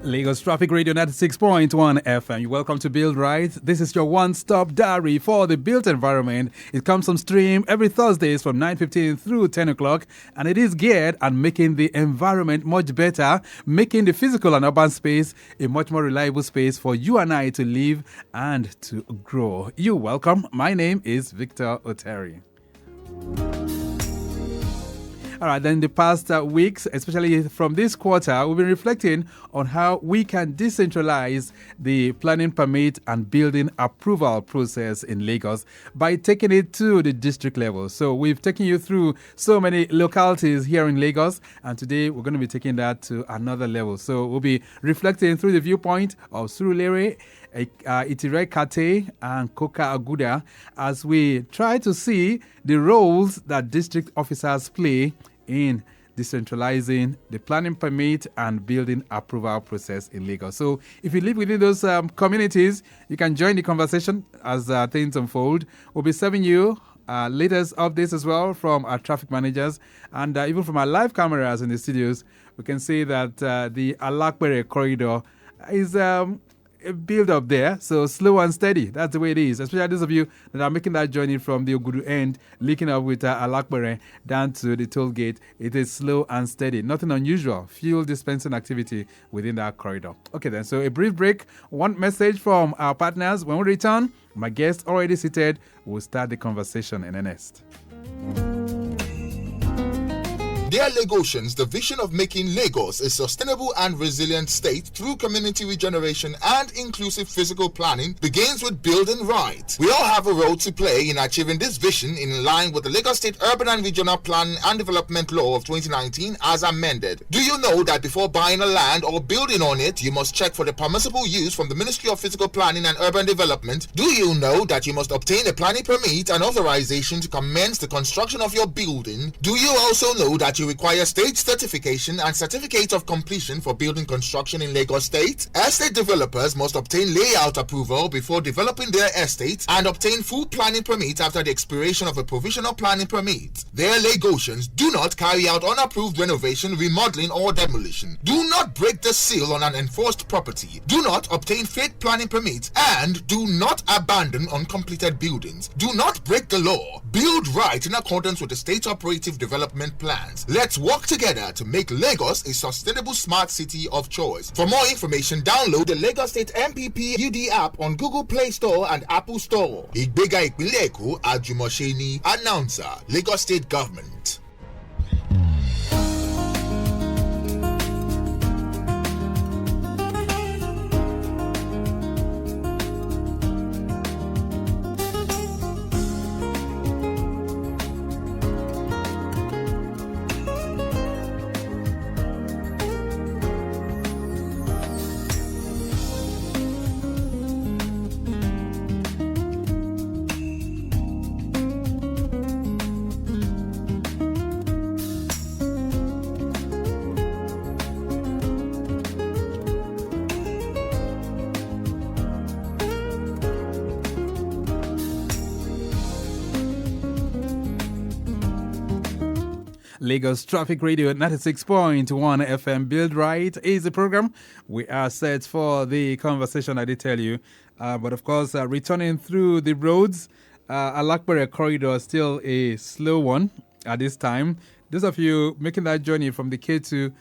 Lagos Traffic Radio 96.1 FM. You're welcome to Build Right. This is your one-stop diary for the built environment. It comes on stream every Thursdays from 9:15 through 10 o'clock, and it is geared at making the environment much better, making the physical and urban space a much more reliable space for you and I to live and to grow. You're welcome. My name is Victor Oteri. All right, then the past weeks, especially from this quarter, we've been reflecting on how we can decentralize the planning permit and building approval process in Lagos by taking it to the district level. So we've taken you through so many localities here in Lagos, and today we're going to be taking that to another level. So we'll be reflecting through the viewpoint of Surulere, Oteri, and Coker-Aguda as we try to see the roles that district officers play in decentralizing the planning permit and building approval process in Lagos. So if you live within those communities, you can join the conversation as things unfold. We'll be serving you latest updates as well from our traffic managers and even from our live cameras in the studios. We can see that the LASBCA corridor is build up there, so slow and steady. That's the way it is, especially those of you that are making that journey from the Ogudu end, linking up with LASBCA down to the toll gate. It is slow and steady, nothing unusual. Fuel dispensing activity within that corridor. Okay then, so a brief break, one message from our partners. When we return, my guest already seated, we'll start the conversation in earnest. Dear Lagosians, the vision of making Lagos a sustainable and resilient state through community regeneration and inclusive physical planning begins with building right. We all have a role to play in achieving this vision in line with the Lagos State Urban and Regional Planning and Development Law of 2019 as amended. Do you know that before buying a land or building on it, you must check for the permissible use from the Ministry of Physical Planning and Urban Development? Do you know that you must obtain a planning permit and authorization to commence the construction of your building? Do you also know that you require state certification and certificate of completion for building construction in Lagos State? Estate developers must obtain layout approval before developing their estate and obtain full planning permit after the expiration of a provisional planning permit. Their Lagosians, do not carry out unapproved renovation, remodeling or demolition. Do not break the seal on an enforced property. Do not obtain fake planning permits and do not abandon uncompleted buildings. Do not break the law. Build right in accordance with the state operative development plans. Let's work together to make Lagos a sustainable smart city of choice. For more information, download the Lagos State MPP UD app on Google Play Store and Apple Store. Ìgbéga ìpínlẹ̀ Èkó Àjùmọ̀ṣe ni. Announcer, Lagos State Government. Lagos Traffic Radio 96.1 FM. Build Right is the program. We are set for the conversation, I did tell you. But of course, returning through the roads, LASBCA corridor is still a slow one at this time. Those of you making that journey from the K to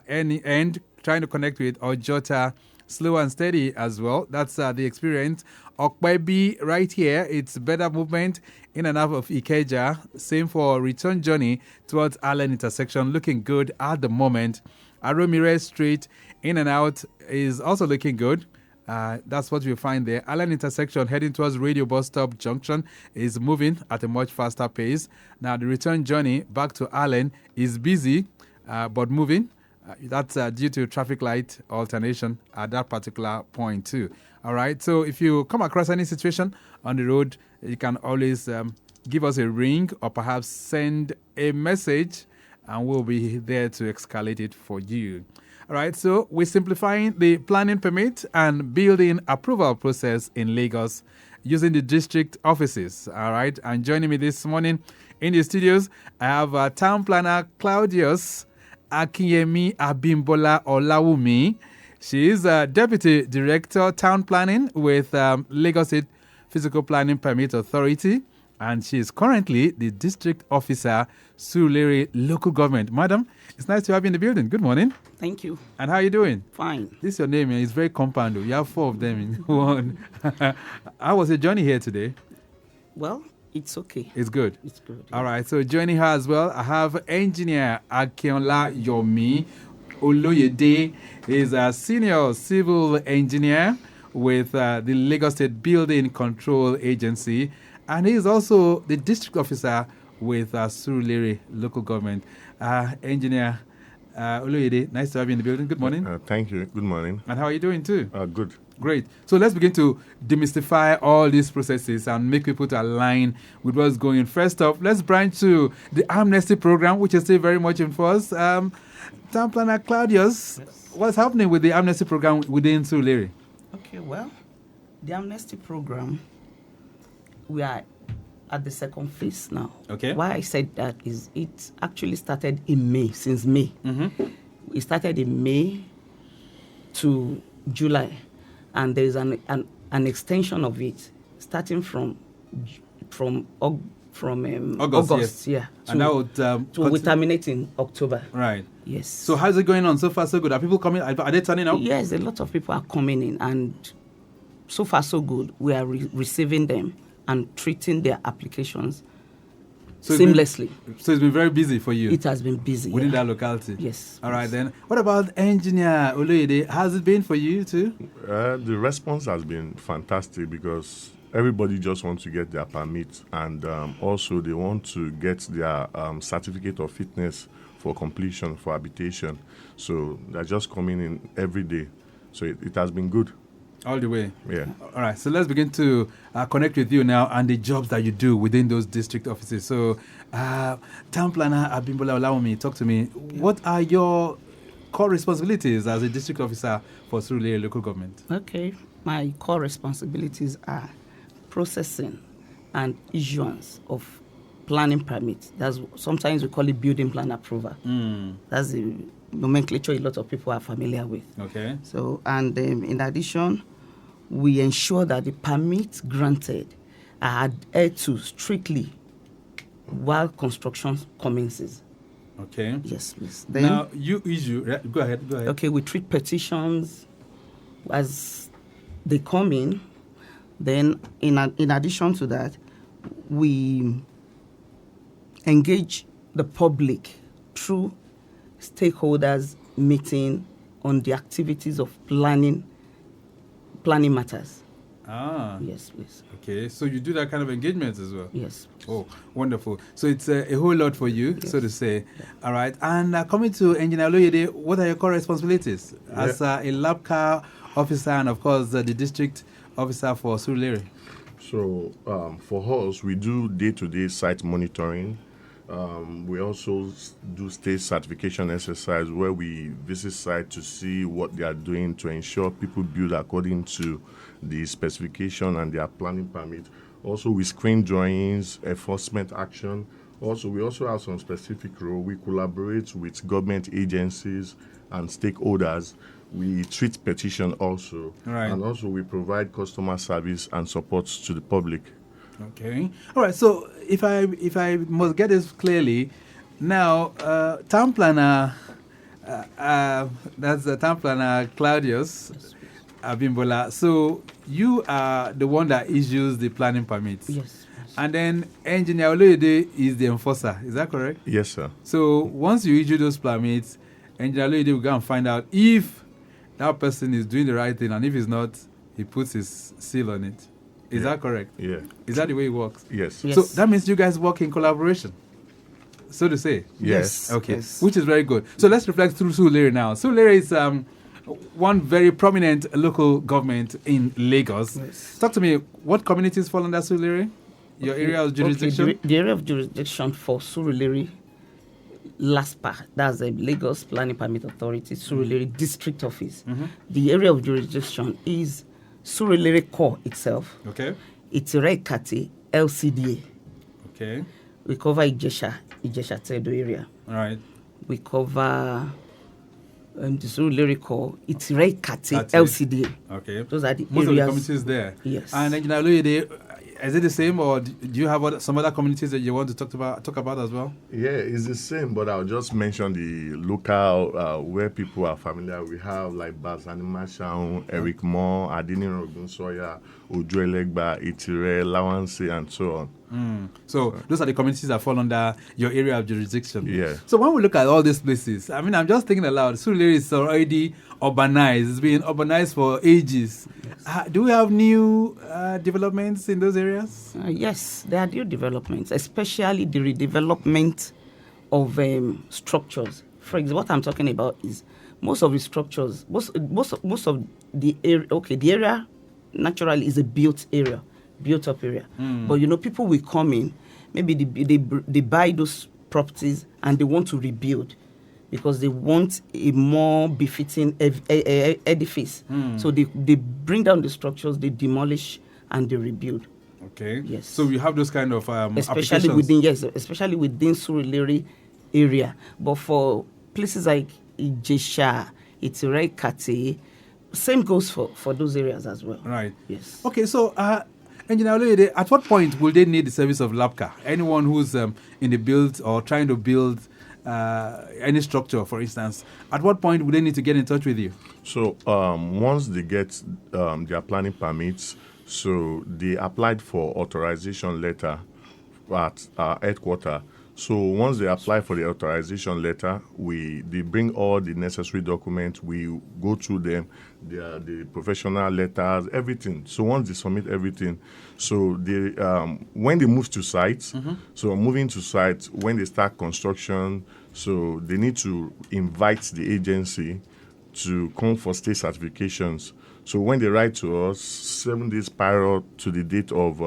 any end, trying to connect with Ojota, slow and steady as well. That's the experience. Okpebi right here, it's better movement in and out of Ikeja. Same for return journey towards Allen intersection, looking good at the moment. Aromire Street in and out is also looking good. That's what we find there. Allen intersection heading towards Radio Bus Stop Junction is moving at a much faster pace. Now the return journey back to Allen is busy but moving. That's due to traffic light alternation at that particular point too. All right, so if you come across any situation on the road, you can always give us a ring or perhaps send a message and we'll be there to escalate it for you. All right, so we're simplifying the planning permit and building approval process in Lagos using the district offices. All right, and joining me this morning in the studios, I have Town Planner Claudius Akinyemi Abimbola OLAWUMI. She is Deputy Director, Town Planning with Lagos State Physical Planning Permit Authority, and she is currently the District Officer, Surulere Local Government. Madam, it's nice to have you in the building. Good morning. Thank you. And how are you doing? Fine. This is your name. It's very compound. You have 4 of them in one. How was your journey here today? Well, it's okay. It's good. It's good. Yeah. All right. So joining her as well, I have Engineer Akinyemi Oloyede. He's a Senior Civil Engineer with the Lagos State Building Control Agency, and he's also the District Officer with Surulere Local Government. Engineer Oloyede, nice to have you in the building. Good morning. Thank you. Good morning. And how are you doing too? Good. Great. So let's begin to demystify all these processes and make people to align with what's going. First off, let's branch to the amnesty program, which is still very much in force. Town Planner Claudius, Yes. What's happening with the amnesty program within Surulere? Okay, well, the amnesty program, we are at the second phase now. Okay. Why I said that is it actually started in May, since May. Mm-hmm. It started in May to July, and there's an extension of it starting from August. Yes. Yeah. And that would we terminate in October. right. Yes. So how's it going on? So far, so good. Are people coming? Are they turning up? Yes, a lot of people are coming in, and so far so good. We are receiving them and treating their applications seamlessly. So it's been very busy for you. It has been busy within that locality. Yes. All right then. What about Engineer Oloyede? How's it been for you too? The response has been fantastic because everybody just wants to get their permit, and also they want to get their certificate of fitness for completion for habitation. So they're just coming in every day. So it has been good. All the way. Yeah. All right. So let's begin to connect with you now and the jobs that you do within those district offices. So, Town Planner Abimbola OLAWUMI, talk to me. What are your core responsibilities as a district officer for Surulere Local Government? Okay. My core responsibilities are processing and issuance of planning permits. That's sometimes we call it building plan approval. That's the nomenclature a lot of people are familiar with. Okay. So, and in addition, we ensure that the permits granted are adhered to strictly while construction commences. Okay. Yes, please. Now, you issue... Go ahead. Okay, we treat petitions as they come in. Then, in addition to that, we engage the public through stakeholders meeting on the activities of planning matters. Yes, please. Okay, so you do that kind of engagement as well? Yes. Oh, wonderful. So it's a whole lot for you, Yes. so to say. All right. And coming to Engineer Oloyede, what are your core responsibilities as a LASBCA officer and, of course, the district officer for Surulere? So for us, we do day-to-day site monitoring. We also do state certification exercise where we visit site to see what they are doing to ensure people build according to the specification and their planning permit. Also, we screen drawings, enforcement action. Also, we also have some specific role. We collaborate with government agencies and stakeholders. We treat petition also. Right. And also we provide customer service and support to the public. Okay. All right. So if I must get this clearly, now Town Planner, that's the Town Planner Claudius Abimbola. So you are the one that issues the planning permits. Yes. And then Engineer Oloyede is the enforcer. Is that correct? Yes, sir. So once you issue those permits, Engineer Oloyede will go and find out if that person is doing the right thing, and if he's not, he puts his seal on it. Is that correct? Yeah. Is that the way it works? Yes. Yes. So that means you guys work in collaboration, so to say. Yes. Okay. Yes. Which is very good. So let's reflect through Surulere now. Surulere is one very prominent local government in Lagos. Yes. Talk to me. What communities fall under Surulere? Your area of jurisdiction? Okay, the area of jurisdiction for Surulere, LASPPPA, that's the Lagos Planning Permit Authority, Surulere District Office. Mm-hmm. The area of jurisdiction is Surulere Core itself. Okay. Itire-Ekate, LCDA. Okay. We cover Ijesha Tedo area. All right. we cover the Surulere core, Oteri, LCDA. Okay. Those are the most areas. of the communities there. Yes. And Engineer Aloyede, is it the same, or do you have some other communities that you want to talk about as well? Yeah, it's the same, but I'll just mention the local where people are familiar. We have like Bazani Mashaun, Eric Moore, Adini Rogunsoya, Ojuelegba, Itire, Lawansi, and so on. So those are the communities that fall under your area of jurisdiction. Yeah. So when we look at all these places, I mean, I'm just thinking aloud. Surulere is already urbanized. It's been urbanized for ages. Yes. Do we have new developments in those areas? Yes, there are new developments, especially the redevelopment of structures. For example, what I'm talking about is most of the structures, most of the area. Okay, the area naturally is a built up area. But people will come in, maybe they buy those properties and they want to rebuild because they want a more befitting edifice. So they bring down the structures, they demolish and they rebuild. Okay. Yes. So we have those kind of especially within Surulere area. But for places like Ijesha, Itire, Kate, same goes for those areas as well. Right. Yes. Okay. So Engineer Aloyede, at what point will they need the service of LASBCA? Anyone who's in the build or trying to build any structure, for instance, at what point would they need to get in touch with you? So once they get their planning permits, so they applied for authorization letter at our headquarters. So once they apply for the authorization letter, they bring all the necessary documents. We go through them, the professional letters, everything. So once they submit everything, so they when they move to site, so moving to site, when they start construction, so they need to invite the agency to come for state certifications. So when they write to us, 7 days prior to the date of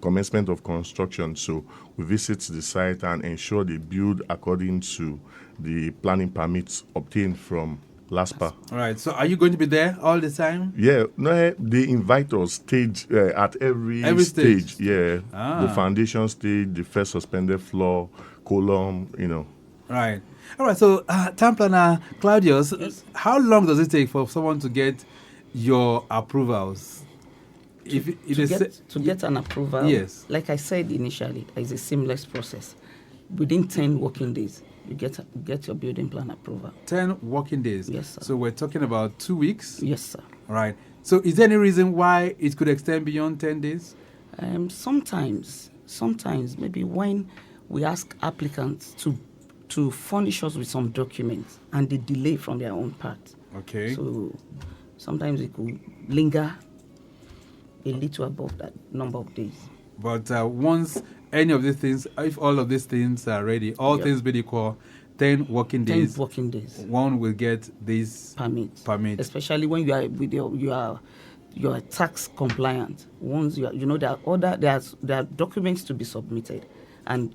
commencement of construction, so we visit the site and ensure they build according to the planning permits obtained from LASPPPA. All right. So are you going to be there all the time? Yeah. No, they invite us at every stage. Yeah. The foundation stage, the first suspended floor, column, Right. All right. So town planner Claudius, yes. How long does it take for someone to get your approvals? To get an approval, yes. Like I said initially, it's a seamless process. Within 10 working days, you get your building plan approval. 10 working days? Yes, sir. So we're talking about 2 weeks? Yes, sir. All right. So is there any reason why it could extend beyond 10 days? Sometimes, maybe when we ask applicants to furnish us with some documents and they delay from their own part. Okay. So sometimes it could linger a little above that number of days. But once any of these things, if all of these things are ready, all things being equal, 10 working days. 10 working days. One will get this permit. Especially when you are tax compliant. Once there are documents to be submitted, and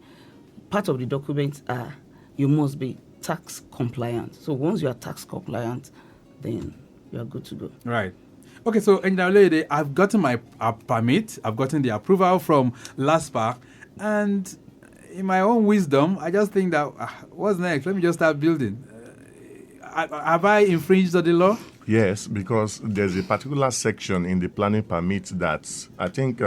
part of the documents are you must be tax compliant. So once you are tax compliant, then you are good to go. Right. Okay, so Engineer Aloyede, I've gotten my permit, I've gotten the approval from LASPPPA, and in my own wisdom, I just think that, what's next? Let me just start building. Have I infringed on the law? Yes, because there's a particular section in the planning permit that I think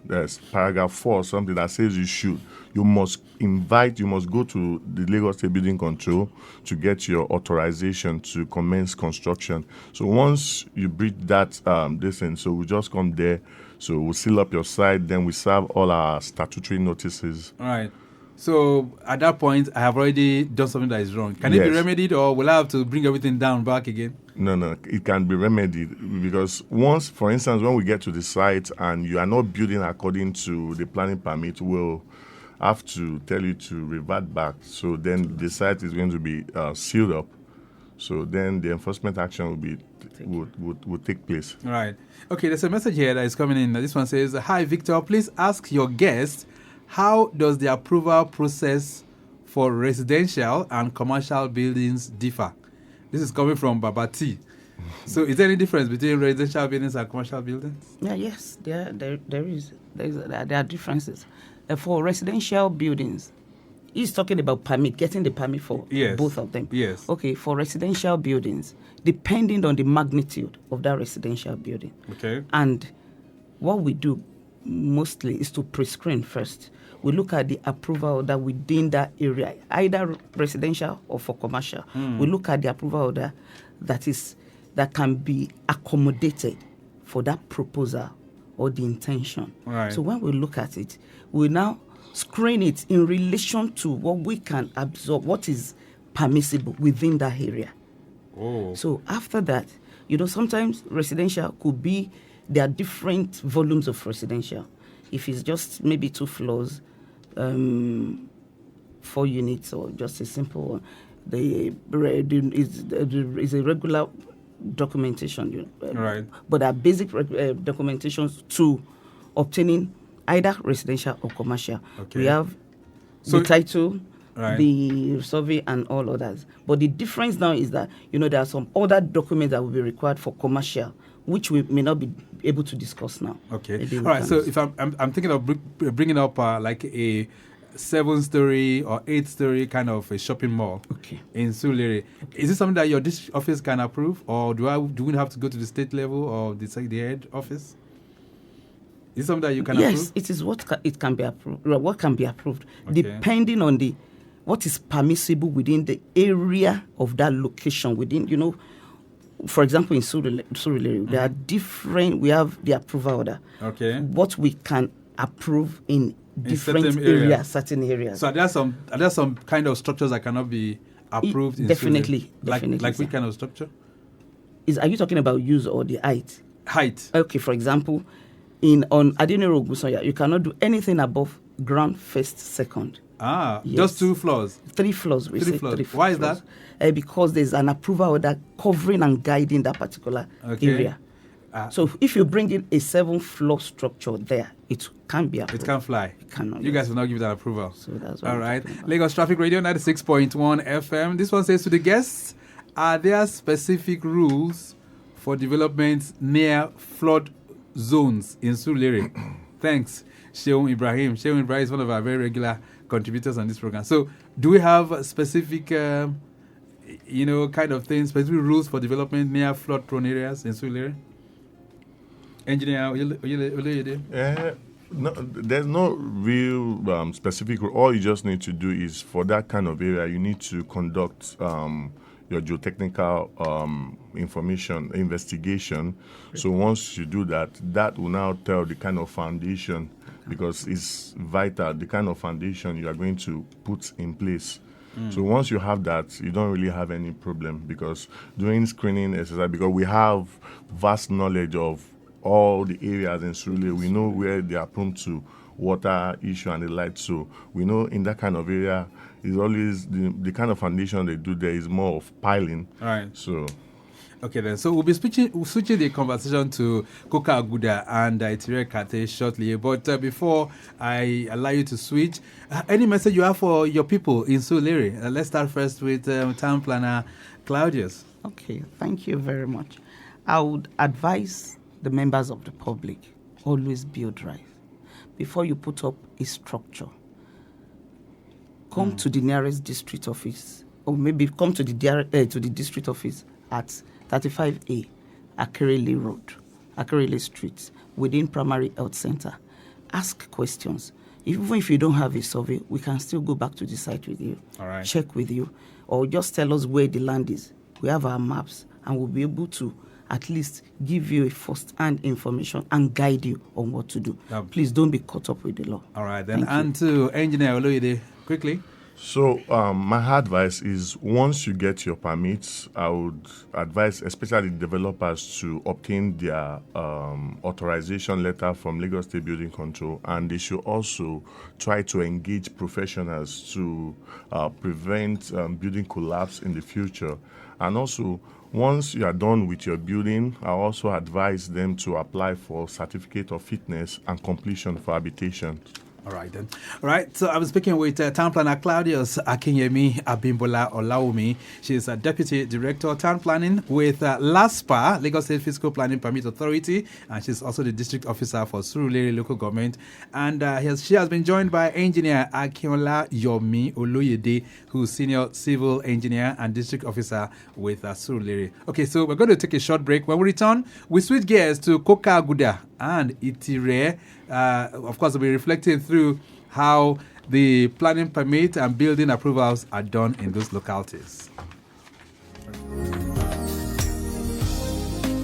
there's paragraph 4 or something that says you must go to the Lagos State Building Control to get your authorization to commence construction. So once you breach that so we just come there, so we'll seal up your site, then we serve all our statutory notices. All right. So at that point, I have already done something that is wrong. Can it be remedied, or will I have to bring everything down back again? No, it can be remedied, because once, for instance, when we get to the site and you are not building according to the planning permit, we'll have to tell you to revert back. So then the site is going to be sealed up. So then the enforcement action will take place. Right. Okay, there's a message here that is coming in. This one says, "Hi, Victor, please ask your guest, how does the approval process for residential and commercial buildings differ?" This is coming from Babati. So is there any difference between residential buildings and commercial buildings? Yeah, yes, there are differences. For residential buildings, he's talking about permit, getting the permit for both of them. Yes. Okay, for residential buildings, depending on the magnitude of that residential building. Okay. And what we do mostly is to pre-screen first. We look at the approval order within that area, either residential or for commercial. We look at the approval order that can be accommodated for that proposal or the intention. Right. So when we look at it, we now screen it in relation to what we can absorb, what is permissible within that area. Oh. So after that, sometimes residential could be, there are different volumes of residential. If it's just maybe 2 floors, 4 units, or just a simple one, is a regular documentation. Right. But there are basic documentations to obtaining either residential or commercial. Okay. We have the title, the survey, and all others. But the difference now is that, there are some other documents that will be required for commercial, which we may not be able to discuss now. Okay. All right. So if I'm thinking of bringing up like a 7-story or 8-story kind of a shopping mall in Surulere, is this something that your district office can approve, or do we have to go to the state level or the head office? Is it something that you can approve? Yes, it is it can be approved. What can be approved, depending on what is permissible within the area of that location. Within, for example, in Surulere, there are different. We have the approval order. Okay. What we can approve in different areas, certain areas. So are there some kind of structures that cannot be approved? Definitely. Like which kind of structure? Are you talking about use or the height? Height. Okay. For example, on Adinero Ogunsanya, you cannot do anything above ground, first, second. Yes. Just 2 floors? 3 floors. Three floors. Why is that? Because there's an approval order covering and guiding that particular area. So if you bring in a 7-floor structure there, it can't be approved. It can't fly. It cannot. You guys will not give that approval. So that's what all right. Lagos Traffic Radio 96.1 FM. This one says to the guests, are there specific rules for developments near flood zones in Surulere? Thanks, Sheung Ibrahim. Sheung Ibrahim is one of our very regular contributors on this program. So do we have specific, kind of things, specific rules for development near flood-prone areas in Surulere? Engineer, no, there's no real specific rule. All you just need to do is, for that kind of area, you need to conduct your geotechnical information investigation. So once you do that, that will now tell the kind of foundation, because it's vital, the kind of foundation you are going to put in place. So once you have that, you don't really have any problem, because doing screening exercise, because we have vast knowledge of all the areas in Surulere, we know where they are prone to water issue and the like. So we know in that kind of area, is always the kind of foundation they do there is more of piling. Right. So. Okay then, so we'll be switching the conversation to Coker-Aguda and Oteri shortly. But before I allow you to switch, any message you have for your people in Surulere? Let's start first with Town Planner Claudius. Okay, thank you very much. I would advise the members of the public, always build right. Before you put up a structure, come to the nearest district office, or maybe come to the district office at 35A, Akerele Road, Akerele Street, within Primary Health Center. Ask questions. Even if you don't have a survey, we can still go back to the site with you, check with you, or just tell us where the land is. We have our maps, and we'll be able to at least give you a first-hand information and guide you on what to do. Please don't be caught up with the law. All right, then. And to Engineer Oloyede, quickly. So my advice is, once you get your permits, I would advise especially developers to obtain their authorization letter from Lagos State Building Control, and they should also try to engage professionals to prevent building collapse in the future. And also, once you are done with your building, I also advise them to apply for certificate of fitness and completion for habitation. All right, then. All right, so I'm speaking with Town Planner Claudius Akinyemi Abimbola OLAWUMI. She's a Deputy Director of Town Planning with LASPPPA, Lagos State Physical Planning Permit Authority, and she's also the District Officer for Surulere Local Government. And she has been joined by Engineer Akinyemi Oloyede, who's Senior Civil Engineer and District Officer with Surulere. Okay, so we're going to take a short break. When we return, we switch gears to Coker-Aguda and Oteri. Of course, we'll be reflecting through how the planning permit and building approvals are done in those localities.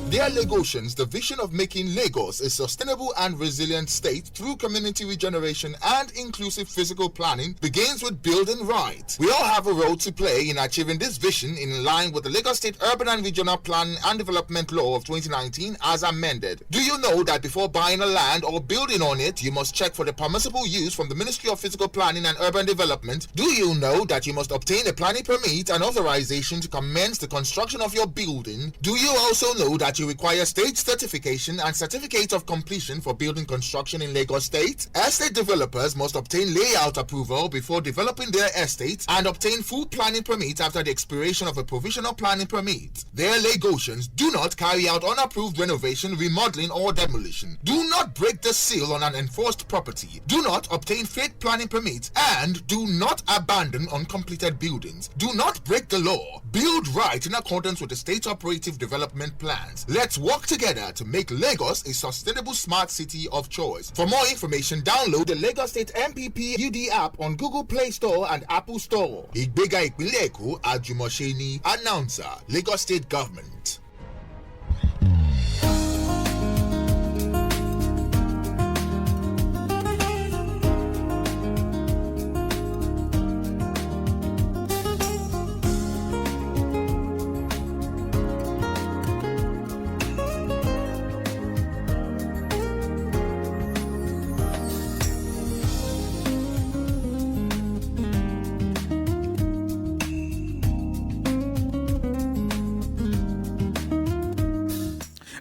Dear Lagosians, the vision of making Lagos a sustainable and resilient state through community regeneration and inclusive physical planning begins with building right. We all have a role to play in achieving this vision in line with the Lagos State Urban and Regional Planning and Development Law of 2019 as amended. Do you know that before buying a land or building on it, you must check for the permissible use from the Ministry of Physical Planning and Urban Development? Do you know that you must obtain a planning permit and authorization to commence the construction of your building? Do you also know that you require state certification and certificate of completion for building construction in Lagos State? Estate developers must obtain layout approval before developing their estates and obtain full planning permit after the expiration of a provisional planning permit. Their Lagosians, do not carry out unapproved renovation, remodeling or demolition. Do not break the seal on an enforced property. Do not obtain fake planning permits and do not abandon uncompleted buildings. Do not break the law. Build right in accordance with the state operative development plans. Let's work together to make Lagos a sustainable smart city of choice. For more information, download the Lagos State MPP UD app on Google Play Store and Apple Store. Ìgbéga ìpínlẹ̀ Èkó, Àjùmọ̀ṣe Announcer, Lagos State Government.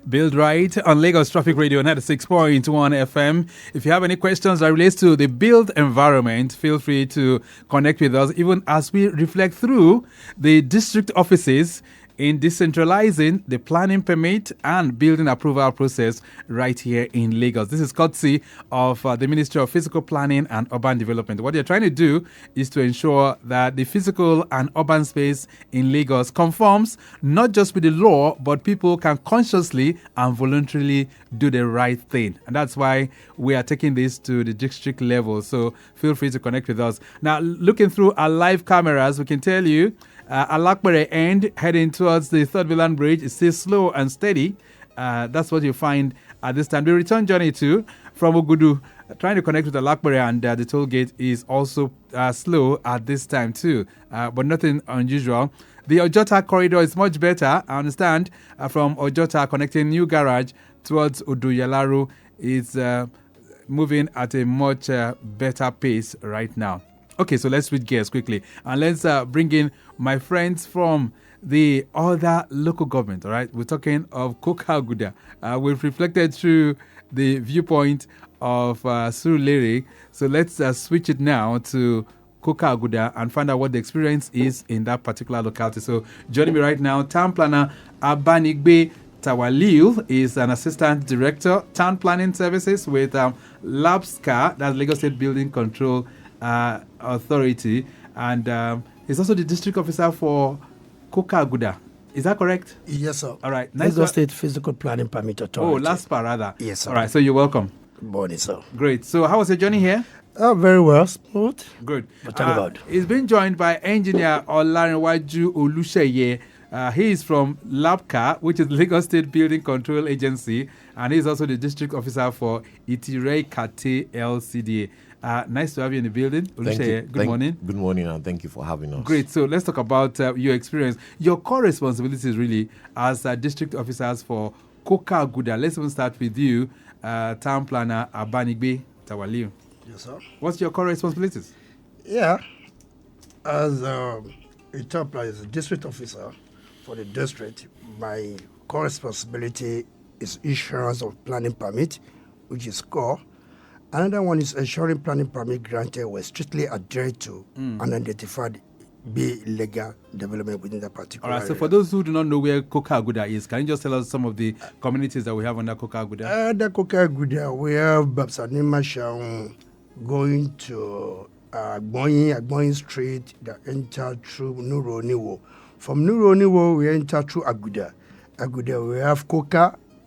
Build Right on Lagos Traffic Radio 96.1 FM. If you have any questions that relates to the build environment, feel free to connect with us even as we reflect through the district offices in decentralizing the planning permit and building approval process right here in Lagos. This is courtesy of the Ministry of Physical Planning and Urban Development. What they're trying to do is to ensure that the physical and urban space in Lagos conforms not just with the law, but people can consciously and voluntarily do the right thing. And that's why we are taking this to the district level. So feel free to connect with us. Now, looking through our live cameras, we can tell you Alakbere end heading towards the Third Mainland Bridge is still slow and steady. That's what you find at this time. The return journey too from Ogudu, trying to connect with Alakbere and the toll gate is also slow at this time too, but nothing unusual. The Ojota corridor is much better. I understand from Ojota connecting New Garage towards Uduyalaru is moving at a much better pace right now. Okay, so let's switch gears quickly and let's bring in my friends from the other local government. All right, we're talking of Coker-Aguda. We've reflected through the viewpoint of Surulere. So let's switch it now to Coker-Aguda and find out what the experience is in that particular locality. So joining me right now, Town Planner Abanigbe Tawaliu is an Assistant Director, Town Planning Services with LASBCA, that's Lagos State Building Control Authority, and he's also the District Officer for Coker-Aguda. Is that correct? Yes, sir. All right. Lagos State Physical Planning Permit Authority. Oh, LASPPPA rather. Yes, sir. All right, so you're welcome. Good morning, sir. Great. So how was your journey here? Very well, smooth. Good. But thank God. He's been joined by Engineer Olarinwaju Olusheye. He is from LASBCA, which is Lagos State Building Control Agency, and he's also the District Officer for Oteri Kate LCDA. Nice to have you in the building. Olusheye, good morning. Good morning, and thank you for having us. Great. So let's talk about your experience. Your core responsibilities really as District Officers for Coker-Aguda. Let's even start with you, Town Planner Abanigbe Tawaliu. Yes, sir. What's your core responsibilities? Yeah. As a town planner, as a district officer for the district, my core responsibility is issuance of planning permit, which is core, Another one is ensuring planning permit granted were strictly adhered to and identified be legal development within that particular All right, so area. for those who do not know where Coker-Aguda is, can you just tell us some of the communities that we have under Coker-Aguda? Under Coker-Aguda, we have Babsanima Shaun going to Agbonyi Street that enter through Nuroniwo. From Nuroniwo, we enter through Aguda. Aguda, we have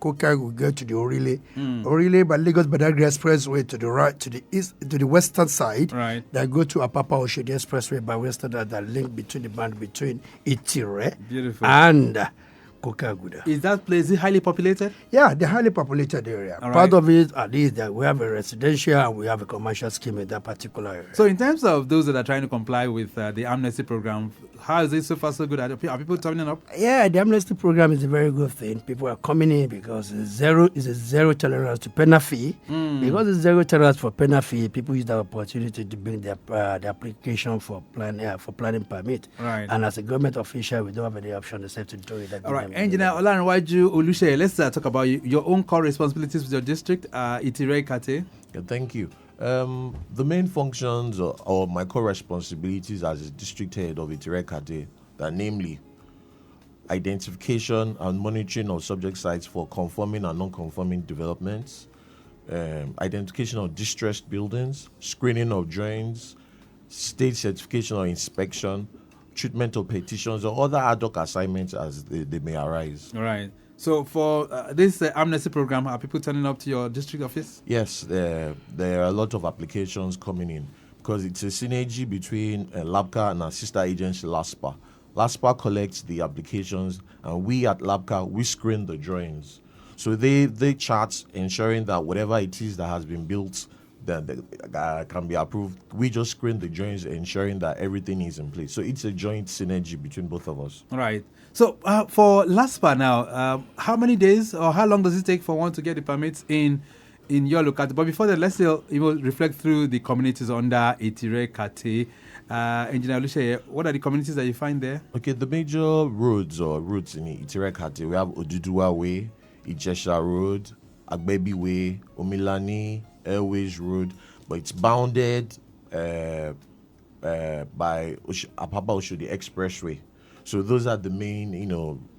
Coker will go to the Orile by Lagos Badagry Expressway to the right, to the east, to the western side. Right. That go to Apapa Oshodi Expressway by western, that link between the band between Oteri and Coker-Aguda. Is that place highly populated? Yeah, the highly populated area. All Part right. of it at least that we have a residential and we have a commercial scheme in that particular area. So in terms of those that are trying to comply with the amnesty program, how is it so far so good? Are people turning up? Yeah, the amnesty program is a very good thing. People are coming in because it's a zero tolerance to penalty fee. Because it's zero tolerance for penalty fee, people use the opportunity to bring their application for planning permit. Right. And as a government official, we don't have any option except to do it. All right, Engineer Olanwaju Oluseye, let's talk about your own core responsibilities with your district, Itire Kate. Yeah, thank you. The main functions or my core responsibilities as a district head of Itire Kate are namely identification and monitoring of subject sites for conforming and non-conforming developments, identification of distressed buildings, screening of drains, state certification or inspection, treatment of petitions or other ad hoc assignments as they may arise. All right. So for this amnesty program, are people turning up to your district office? Yes, there are a lot of applications coming in because it's a synergy between LASBCA and our sister agency LASPPPA. LASPPPA collects the applications and we at LASBCA, we screen the drawings. So they chart ensuring that whatever it is that has been built that can be approved. We just screen the drawings, ensuring that everything is in place. So it's a joint synergy between both of us. All right. So for LASPPPA now, how many days or how long does it take for one to get the permits in your locality? But before that, let's still reflect through the communities under Itire Kate. Engineer Oluseye, what are the communities that you find there? Okay, the major roads in Itire Kate, we have Oduduwa Way, Ijesha Road, Agbebi Way, Omilani, Airways Road, but it's bounded by Apapa Oshodi Expressway. So those are the main,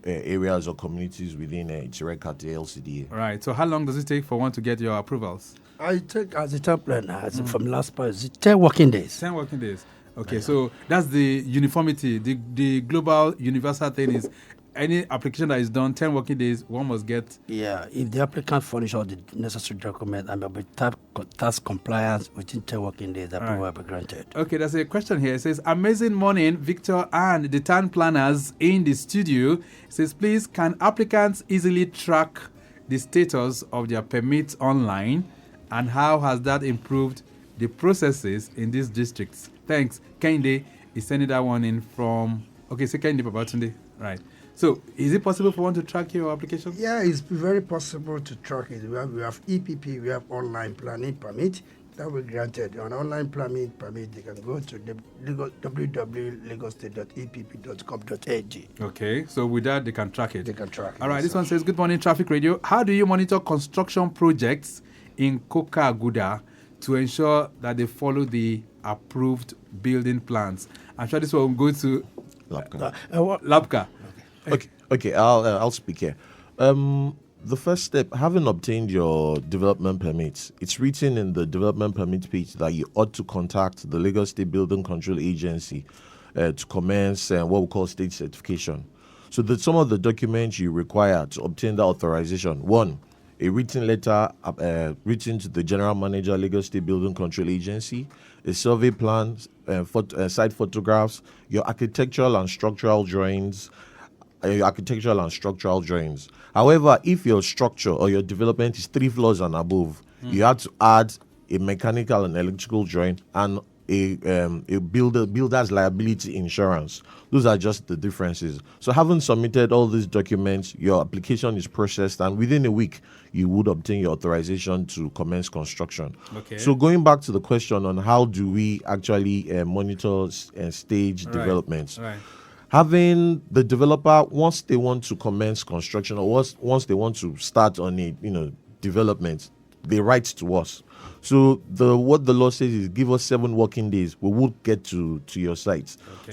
areas or communities within Itire Kate LCDA. Right. So how long does it take for one to get your approvals? I take as a top planner from last part, it's 10 working days. 10 working days. Okay, so that's the uniformity. The global universal thing is any application that is done 10 working days, one must get. Yeah, if the applicant furnish all the necessary documents and be task compliance within 10 working days, that will be granted. Okay, there's a question here. It says, amazing morning, Victor and the town planners in the studio. It says, please, can applicants easily track the status of their permits online? And how has that improved the processes in these districts? Thanks. Kende is sending that one in from... Okay, so Kende Babatunde. Right. So, is it possible for one to track your application? Yeah, it's very possible to track it. We have EPP, we have online planning permit that will be granted. On online planning permit, they can go to www.lagostate.epp.com.ag. Okay, so with that, they can track it. They can track it. All right, this one says, good morning, Traffic Radio. How do you monitor construction projects in Coker-Aguda to ensure that they follow the approved building plans? I'm sure this one will go to LASBCA. Okay. I'll speak here. The first step, having obtained your development permits, it's written in the development permit page that you ought to contact the Lagos State Building Control Agency to commence what we call state certification. So some of the documents you require to obtain that authorization. One, a written letter written to the General Manager, Lagos State Building Control Agency, a survey plan, site photographs, your architectural and structural drawings. However, if your structure or your development is 3 floors and above, you have to add a mechanical and electrical drawing and a builder's liability insurance. Those are just the differences. So having submitted all these documents, your application is processed, and within a week, you would obtain your authorization to commence construction. Okay. So going back to the question on how do we actually monitor and stage developments. Right. Having the developer, once they want to commence construction or once they want to start on a development, they write to us. So what the law says is give us 7 working days. We will get to your sites. Okay.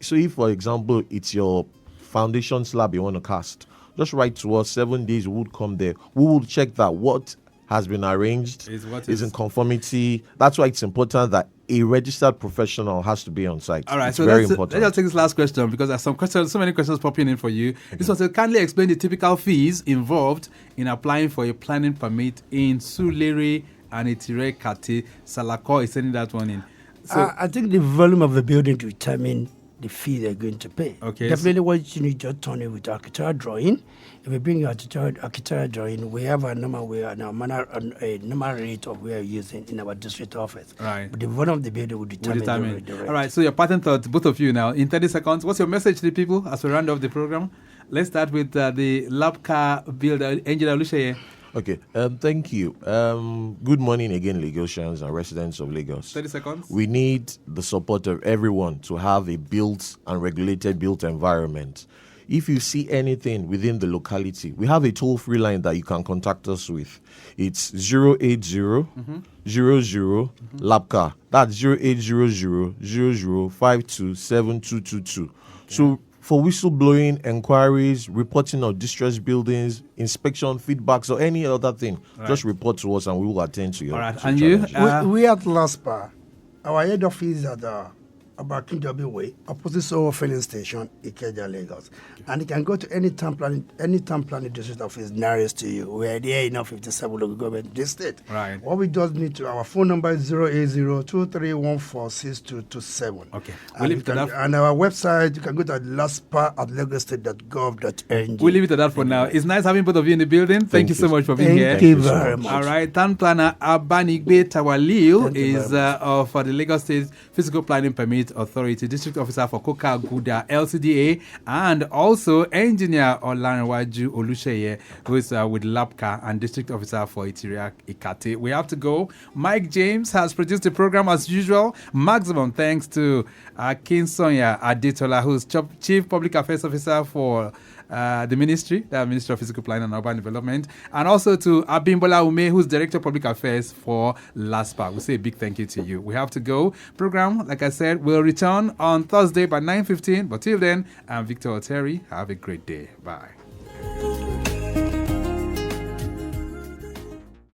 So if, for example, it's your foundation slab you want to cast, just write to us. 7 days we would come there. We will check that what has been arranged is in conformity. That's why it's important that a registered professional has to be on site. All right, it's so very important. Let's take this last question because there's so many questions popping in for you. Okay. This one says, kindly explain the typical fees involved in applying for a planning permit in Surulere and Oteri, Kati, Salako is sending that one in. So I think the volume of the building to determine the fee they're going to pay. Okay. Definitely what you need to turn it with architectural drawing. If we bring your architectural drawing, we have a normal rate of we are using in our district office. Right. But the volume of the building will determine the rate. All right, so your pattern thought, both of you now, in 30 seconds, what's your message to the people as we round off the program? Let's start with the LASBCA builder, Engineer Olusheye. Okay, thank you. Good morning again, Lagosians and residents of Lagos. 30 seconds. We need the support of everyone to have a built and regulated built environment. If you see anything within the locality, we have a toll-free line that you can contact us with. It's 080 00 LASBCA. That's 0800 0052 7222. So for whistleblowing, enquiries, reporting of distressed buildings, inspection, feedbacks, or any other thing, just report to us and we will attend to you. All right, and you? We at LASPPPA, our head office is at Akinyemi Way, opposite Soho filling station, Ikeja, Lagos. And you can go to any town planning district office nearest to you. We are there in our 57 local government district. Right. What we just need to, our phone number is 080-2314-6227. Okay. And our website, you can go to laspa@lagostate.gov.ng. We'll leave it at that for now. It's nice having both of you in the building. Thank you so much for being here. Thank you very much. All right, Town Planner Abanigbe Tawaliu is for the Lagos State Physical Planning Permit Authority, District Officer for Coker-Aguda, LCDA, and also Engineer Olanrewaju Olusheye, who is with LASBCA and District Officer for Oteri Ikate. We have to go. Mike James has produced the program as usual. Maximum thanks to Kinsonya Adetola, who's Chief Public Affairs Officer for the Ministry of Physical Planning and Urban Development, and also to Abimbola Ume, who's Director of Public Affairs for LASPPPA. We say a big thank you to you. We have to go. Program, like I said, will return on Thursday by 9:15. But till then, I'm Victor Oteri. Have a great day. Bye.